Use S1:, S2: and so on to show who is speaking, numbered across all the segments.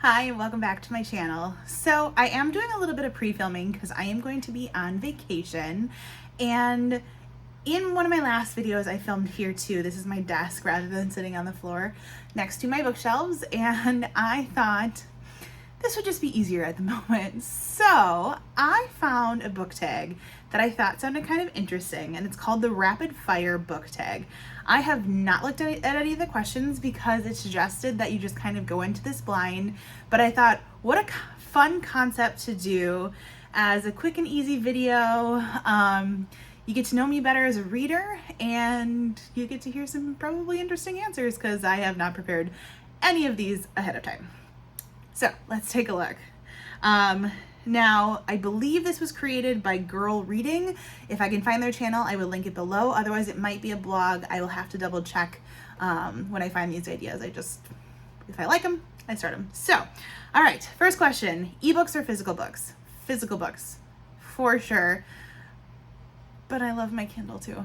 S1: Hi, and welcome back to my channel. So I am doing a little bit of pre-filming because I am going to be on vacation, and in one of my last videos I filmed here too. This is my desk rather than sitting on the floor next to my bookshelves, and I thought this would just be easier at the moment. So I found a book tag that I thought sounded kind of interesting, and it's called the Rapid Fire Book Tag. I have not looked at any of the questions because it suggested that you just kind of go into this blind, but I thought, what a fun concept to do as a quick and easy video. You get to know me better as a reader, and you get to hear some probably interesting answers because I have not prepared any of these ahead of time. So let's take a look. Now, I believe this was created by Girl Reading. If I can find their channel, I will link it below. Otherwise, it might be a blog. I will have to double check when I find these ideas. If I like them, I start them. So, all right, first question, ebooks or physical books? Physical books, for sure. But I love my Kindle too.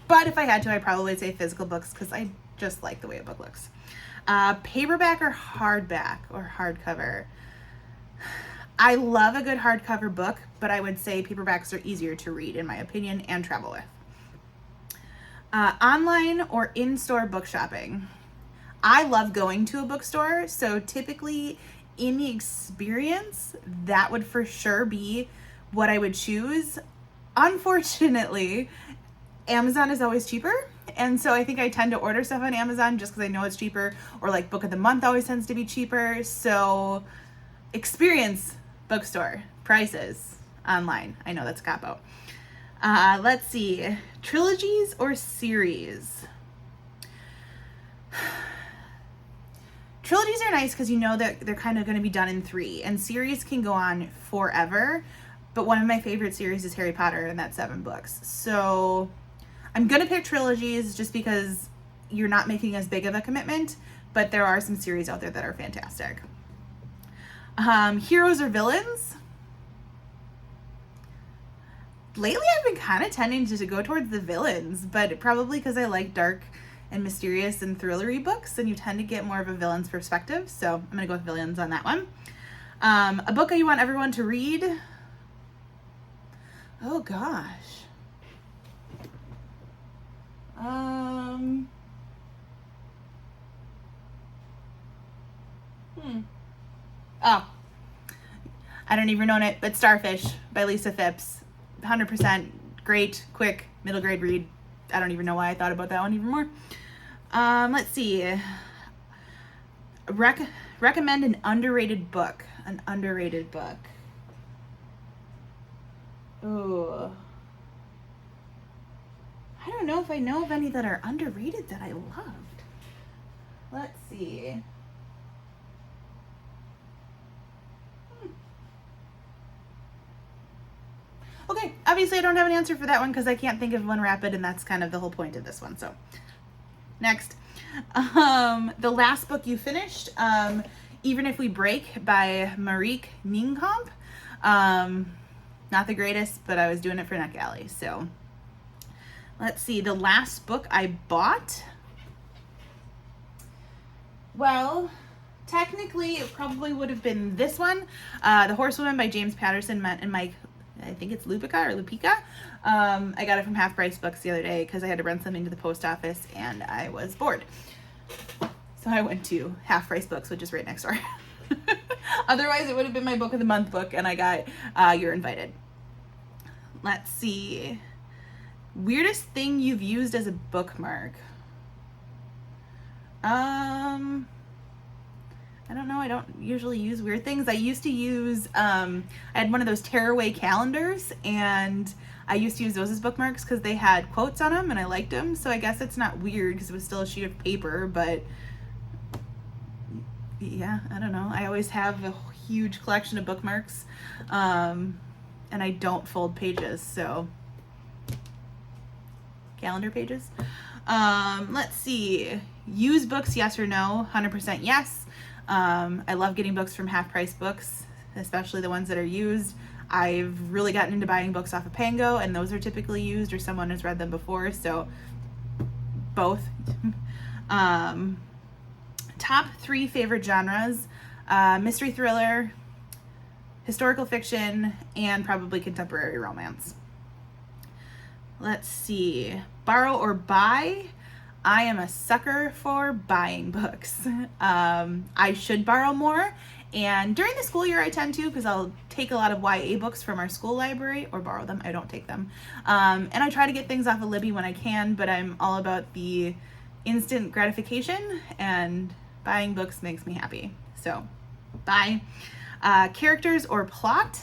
S1: But if I had to, I'd probably say physical books because I just like the way a book looks. Paperback or hardback or hardcover? I love a good hardcover book, but I would say paperbacks are easier to read, in my opinion, and travel with. Online or in-store book shopping? I love going to a bookstore, so typically in the experience, that would for sure be what I would choose. Unfortunately, Amazon is always cheaper, and so I think I tend to order stuff on Amazon just because I know it's cheaper, or like Book of the Month always tends to be cheaper. So experience, bookstore, prices, online. I know that's a cop-out. Let's see, trilogies or series? Trilogies are nice because you know that they're kind of going to be done in 3, and series can go on forever. But one of my favorite series is Harry Potter, and that's 7 books. So I'm going to pick trilogies just because you're not making as big of a commitment, but there are some series out there that are fantastic. Heroes or villains? Lately I've been kind of tending to go towards the villains, but probably because I like dark and mysterious and thrillery books, and you tend to get more of a villain's perspective. So I'm going to go with villains on that one. A book you want everyone to read? Oh gosh. Oh, I don't even know it, but Starfish by Lisa Phipps. 100% great, quick, middle grade read. I don't even know why I thought about that one even more. Let's see. Recommend an underrated book. An underrated book. Ooh. I don't know if I know of any that are underrated that I loved. Let's see. Okay, obviously I don't have an answer for that one because I can't think of one rapid, and that's kind of the whole point of this one. So, next. The last book you finished, Even If We Break by Marieke Nienkamp. Not the greatest, but I was doing it for Neck Alley. So, let's see. The last book I bought. Well, technically it probably would have been this one, The Horsewoman by James Patterson and Mike, I think it's Lupica. I got it from Half Price Books the other day because I had to run something to the post office and I was bored. So I went to Half Price Books, which is right next door. Otherwise, it would have been my Book of the Month book, and I got You're Invited. Let's see. Weirdest thing you've used as a bookmark? I don't know. I don't usually use weird things. I used to use, I had one of those tearaway calendars, and I used to use those as bookmarks because they had quotes on them and I liked them. So I guess it's not weird because it was still a sheet of paper, but yeah, I don't know. I always have a huge collection of bookmarks, and I don't fold pages, so calendar pages. Let's see. Use books, yes or no? 100% yes. I love getting books from Half Price Books, especially the ones that are used. I've really gotten into buying books off of Pango, and those are typically used or someone has read them before, so both. Top 3 favorite genres. mystery thriller, historical fiction, and probably contemporary romance. Let's see. Borrow or buy? I am a sucker for buying books. I should borrow more. And during the school year, I tend to, because I'll take a lot of YA books from our school library, or borrow them. I don't take them. And I try to get things off of Libby when I can, but I'm all about the instant gratification, and buying books makes me happy. So, buy. Characters or plot?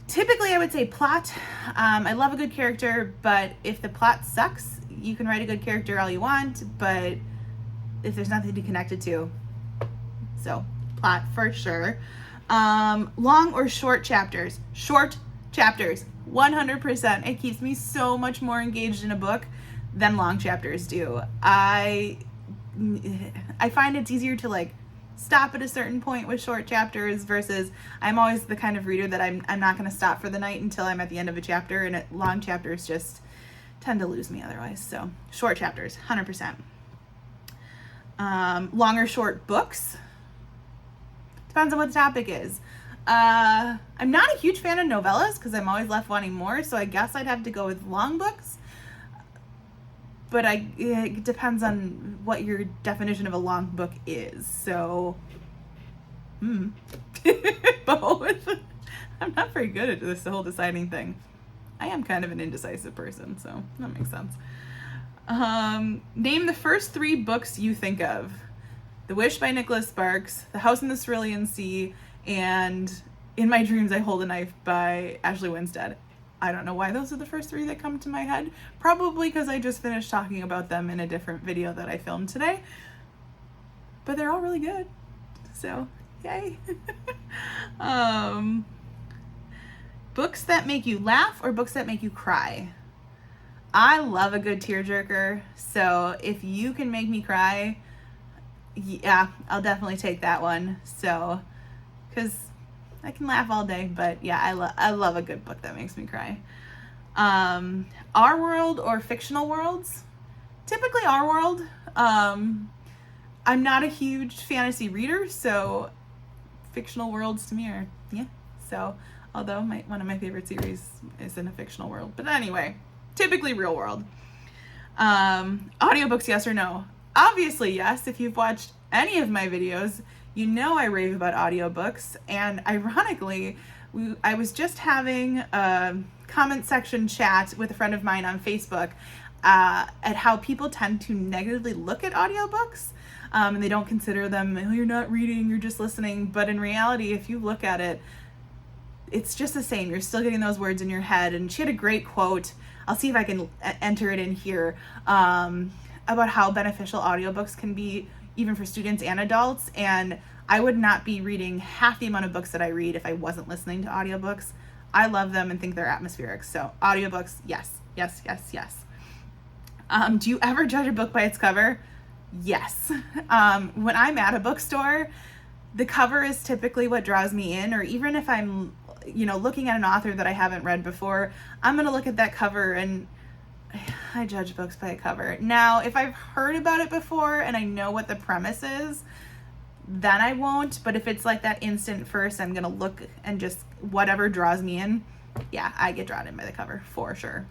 S1: Typically, I would say plot. I love a good character, but if the plot sucks, you can write a good character all you want, but if there's nothing to connect it to, so plot for sure. Long or short chapters? Short chapters, 100%. It keeps me so much more engaged in a book than long chapters do. I find it's easier to like stop at a certain point with short chapters versus I'm always the kind of reader that I'm not going to stop for the night until I'm at the end of a chapter, and long chapters just tend to lose me otherwise. So short chapters, 100%. Long or short books? Depends on what the topic is. I'm not a huge fan of novellas because I'm always left wanting more, so I guess I'd have to go with long books. But it depends on what your definition of a long book is. So, both. I'm not very good at this whole deciding thing. I am kind of an indecisive person, so that makes sense. Name the first 3 books you think of. The Wish by Nicholas Sparks, The House in the Cerulean Sea, and In My Dreams I Hold a Knife by Ashley Winstead. I don't know why those are the first 3 that come to my head. Probably because I just finished talking about them in a different video that I filmed today. But they're all really good. So, yay. Books that make you laugh or books that make you cry? I love a good tearjerker. So if you can make me cry, yeah, I'll definitely take that one. So, because I can laugh all day, but yeah, I love a good book that makes me cry. Our world or fictional worlds? Typically our world. I'm not a huge fantasy reader, so fictional worlds to me are, yeah. So, although one of my favorite series is in a fictional world. But anyway, typically real world. Audiobooks, yes or no? Obviously, yes. If you've watched any of my videos, you know I rave about audiobooks. And ironically, I was just having a comment section chat with a friend of mine on Facebook at how people tend to negatively look at audiobooks. And they don't consider them, oh, you're not reading, you're just listening. But in reality, if you look at it, it's just the same. You're still getting those words in your head. And she had a great quote. I'll see if I can enter it in here. About how beneficial audiobooks can be even for students and adults. And I would not be reading half the amount of books that I read if I wasn't listening to audiobooks. I love them and think they're atmospheric. So audiobooks, yes, yes, yes, yes. Do you ever judge a book by its cover? Yes. When I'm at a bookstore, the cover is typically what draws me in, or even if I'm, looking at an author that I haven't read before, I'm going to look at that cover and I judge books by a cover. Now, if I've heard about it before and I know what the premise is, then I won't. But if it's like that instant first, I'm going to look and just whatever draws me in, yeah, I get drawn in by the cover for sure.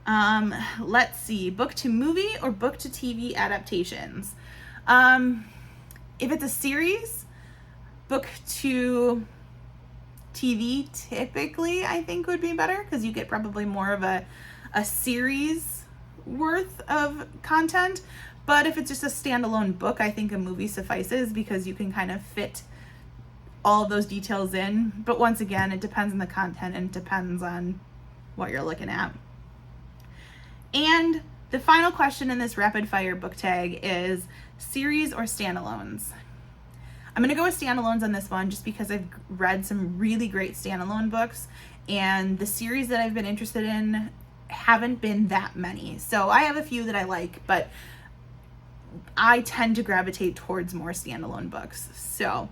S1: Let's see, book to movie or book to TV adaptations. If it's a series, book to TV typically I think would be better because you get probably more of a series worth of content. But if it's just a standalone book, I think a movie suffices because you can kind of fit all of those details in. But once again, it depends on the content and it depends on what you're looking at. And the final question in this rapid fire book tag is series or standalones. I'm going to go with standalones on this one just because I've read some really great standalone books, and the series that I've been interested in haven't been that many. So I have a few that I like, but I tend to gravitate towards more standalone books. So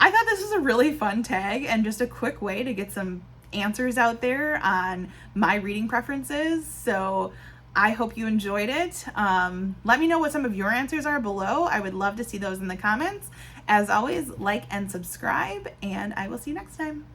S1: I thought this was a really fun tag and just a quick way to get some answers out there on my reading preferences. So I hope you enjoyed it. Let me know what some of your answers are below. I would love to see those in the comments. As always, like and subscribe, and I will see you next time.